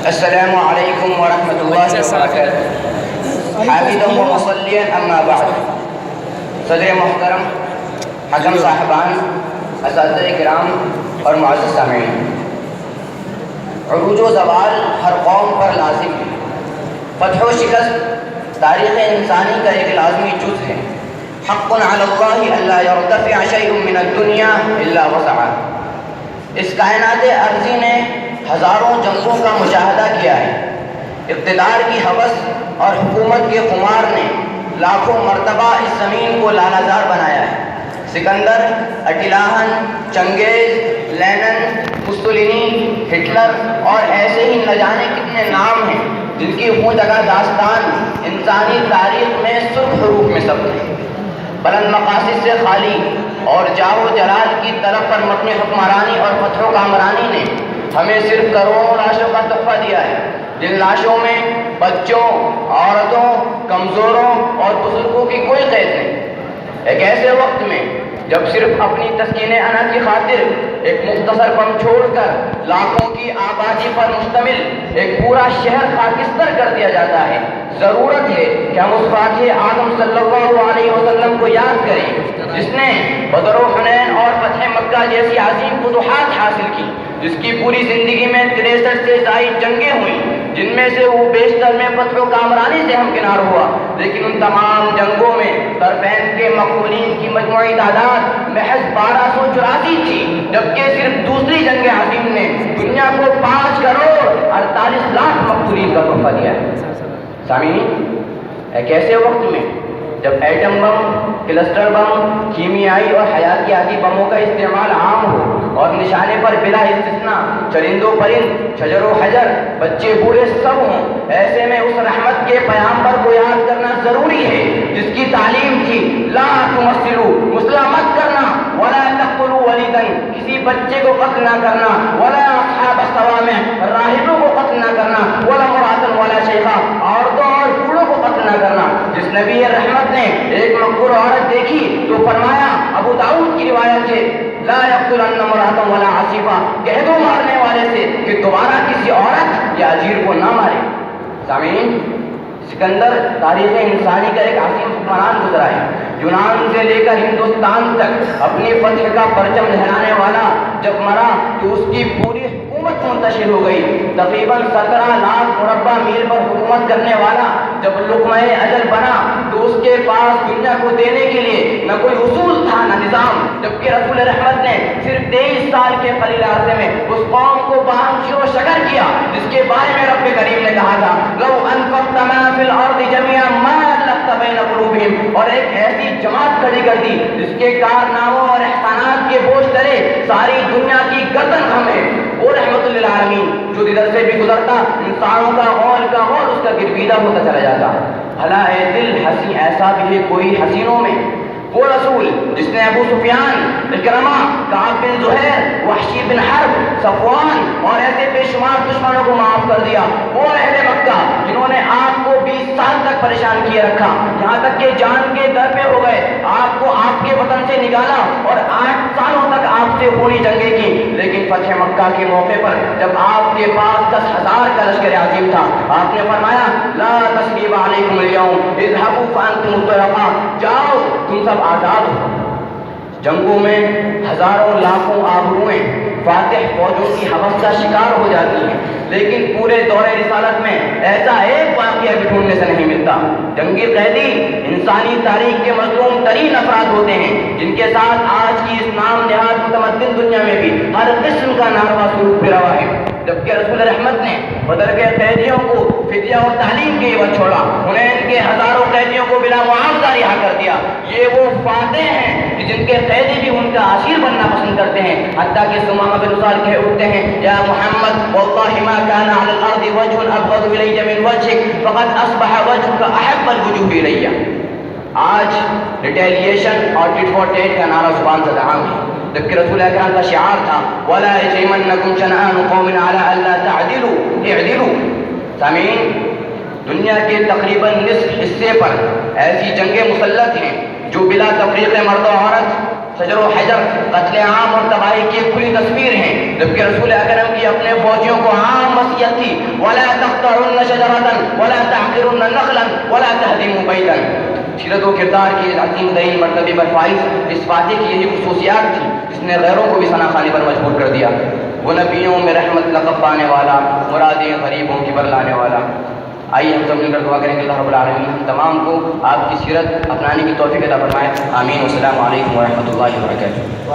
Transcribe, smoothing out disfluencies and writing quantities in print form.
السلام علیکم ورحمۃ اللہ وبرکاتہ۔ حامدا و مصلیا اما بعد۔ صدر محترم، حکم صاحبان، اساتذہ کرام اور معزز سامعین، عروج و زوال ہر قوم پر لازم ہے۔ فتح و شکست تاریخ انسانی کا ایک لازمی جز ہے۔ حق علی اللہ الا یرتفع شیء من الدنیا الا وسعہ۔ اس کائنات ارضی نے ہزاروں جنگوں کا مشاہدہ کیا ہے۔ اقتدار کی ہوس اور حکومت کے خمار نے لاکھوں مرتبہ اس زمین کو لالہزار بنایا ہے۔ سکندر، اٹیلاہن، چنگیز، لینن، مسولینی، ہٹلر اور ایسے ہی نہ جانے کتنے نام ہیں جن کی وہ جگہ داستان انسانی تاریخ میں سرخ حروف میں ثبت ہے۔ بلند مقاصد سے خالی اور جاہ و جلال کی طرف پر مبنی حکمرانی اور فتح و کامرانی نے ہمیں صرف کروڑوں لاشوں کا تحفہ دیا ہے، جن لاشوں میں بچوں، عورتوں، کمزوروں اور بزرگوں کی کوئی قید نہیں۔ ایک ایسے وقت میں جب صرف اپنی تسکین انا کی خاطر ایک مختصر بم چھوڑ کر لاکھوں کی آبادی پر مشتمل ایک پورا شہر خاکستر کر دیا جاتا ہے، ضرورت ہے کہ ہم اس فاتح اعظم صلی اللہ علیہ وسلم کو یاد کریں جس نے بدر و حنین اور فتح مکہ جیسی عظیم فتوحات حاصل کی، جس کی پوری زندگی میں 63 سے زائد جنگیں ہوئیں، جن میں سے وہ بیشتر میں فتح و کامرانی سے ہمکنار ہوا، لیکن ان تمام جنگوں میں طرفین کے مقتولین کی مجموعی تعداد محض 1284 تھی، جبکہ صرف دوسری جنگ عظیم نے دنیا کو 5 کروڑ 48 لاکھ مقتولین کا تحفہ دیا ہے۔ سامعین، ایک ایسے وقت میں جب ایٹم بم، کلسٹر بم، کیمیائی اور حیاتیاتی بموں کا استعمال عام ہو اور نشانے پر بلا استثناء چرند و پرند، شجر و حجر، بچے بوڑھے سب ہوں، ایسے میں اس رحمت کے پیغمبر کو یاد کرنا ضروری ہے جس کی تعلیم تھی لا تمثلوا، مسلح مت کرنا، ولا تقتلوا ولیدا، کسی بچے کو قتل نہ کرنا، ولا اصحاب الصوامع، راہبوں کو قتل نہ کرنا، ولا امرأة ولا شیخا، عورتوں اور بوڑھوں کو قتل نہ کرنا۔ جس نبی رحمت نے ایک مقبول عورت دیکھی تو فرمایا، ابو داؤد کی روایت ہے، لا يقتلن امرأة ولا عصیفا، کہہ دو مارنے والے سے کہ دوبارہ کسی عورت یا اجیر کو نہ مارے۔ سامعین، سکندر تاریخ انسانی کا ایک عظیم حکمران گزرا ہے۔ یونان سے لے کر ہندوستان تک اپنی فتح کا پرچم لہرانے والا جب مرا تو اس کی پوری حکومت منتشر ہو گئی۔ تقریباً 17 لاکھ مربع میل پر حکومت کرنے والا جب لقمہ اجل بنا تو اس کے پاس دنیا کو دینے کے لیے نہ کوئی اصول تھا نہ نظام، جبکہ رسول رحمت نے صرف 23 سال کے قلیل عرصے میں اس قوم کو باہم و شکر کیا جس کے بارے میں رب کریم نے کہا تھا، لو انفقت ما فی الارض جميعا ما الفت بین قلوبہم، اور ایک ایسی جماعت کھڑی کر دی جس کے کارناموں اور احسانات کے بوجھ تلے ساری دنیا کی گردن خم ہے۔ وہ رحمت للعالمین جو ادھر سے بھی گزرتا انسانوں کا غول اس کا گرویدہ ہوتا چلا جاتا۔ بھلا اے دل حسین ایسا بھی ہے کوئی حسینوں میں؟ وہ رسول جس نے ابو سفیان، اکرمہ، کعب بن زہیر، وحشی بن حرب، صفوان اور ایسے بے شمار دشمنوں کو معاف کر دیا۔ وہ اہل مکہ جنہوں نے آپ کو 20 سال تک پریشان کیے رکھا، یہاں تک کہ جان کے در پہ ہو گئے، آپ کو آپ کے وطن سے نکالا اور 8 سالوں تک آپ سے خونی جنگیں کی، لیکن فتح مکہ کے موقع پر جب آپ کے پاس 10,000 کا لشکر عظیم تھا، آپ نے فرمایا، لا تثریب علیکم اليوم اذهبوا فانتم الطلقاء، جاؤ تم سب آزاد ہو۔ جنگوں میں ہزاروں لاکھوں آبروئیں فاتح فوجوں کی ہوس کا شکار ہو جاتی ہیں، لیکن پورے دور رسالت میں ایسا ایک واقعہ بھی ڈھونڈنے سے نہیں ملتا۔ جنگی قیدی انسانی تاریخ کے مظلوم ترین افراد ہوتے ہیں جن کے ساتھ آج کی اس نام نہاد متمدن دنیا میں بھی ہر قسم کا ناروا سلوک بھی روا ہے، جبکہ رسول رحمت نے بدر کے قیدیوں کو فدیہ اور تعلیم کے عوض چھوڑا، حنین کے ہزاروں قیدیوں کو بلا معاوضہ رہا کر دیا۔ یہ وہ فاتح ہیں کہ جن کے قیدی بھی ان کا عشیر بننا پسند کرتے ہیں، حتیٰ کہ ثمامہ بن اسال کہہ اٹھتے ہیں، یا محمد واللہ ما كان على الارض وجه ابغض الي من وجهك فقد اصبح وجهك احب الوجوه الي۔ آج ریٹیلیشن اور ٹٹ فار ٹیٹ کا نعرہ زبان سے عام ہے، جبکہ رسول اکرم کا شعار تھا، ولا يجرمنكم شنآن قوم على الا تعدلوا اعدلوا۔ سامعین، دنیا کے تقریباً نصف حصے پر ایسی جنگیں مسلط ہیں جو بلا تفریق مرد و عورت، شجر و حجر، قتل عام اور تباہی کی کھلی تصویر ہیں، جبکہ رسول اکرم کی اپنے فوجیوں کو عام وصیت تھی وَلَا تَقْطَعُنَّ شَجَرَةً وَلَا تَحْقِرُنَّ نَخْلًا وَلَا تَهْدِمُوا بَيْتًا۔ سیرت و کردار کی اس عظیم ترین مرتبے پر فائز اس فاتح کی یہی خصوصیات تھی جس نے غیروں کو بھی ثنا خوانی پر مجبور کر دیا۔ وہ نبیوں میں رحمت لقب پانے والا، مرادیں غریبوں کی برلانے والا۔ آئیے ہم سب مل کر دعا کریں کہ اللہ رب العالمین ہم تمام کو آپ کی سیرت اپنانے کی توفیق عطا فرمائے۔ آمین۔ والسلام علیکم ورحمۃ اللہ وبرکاتہ۔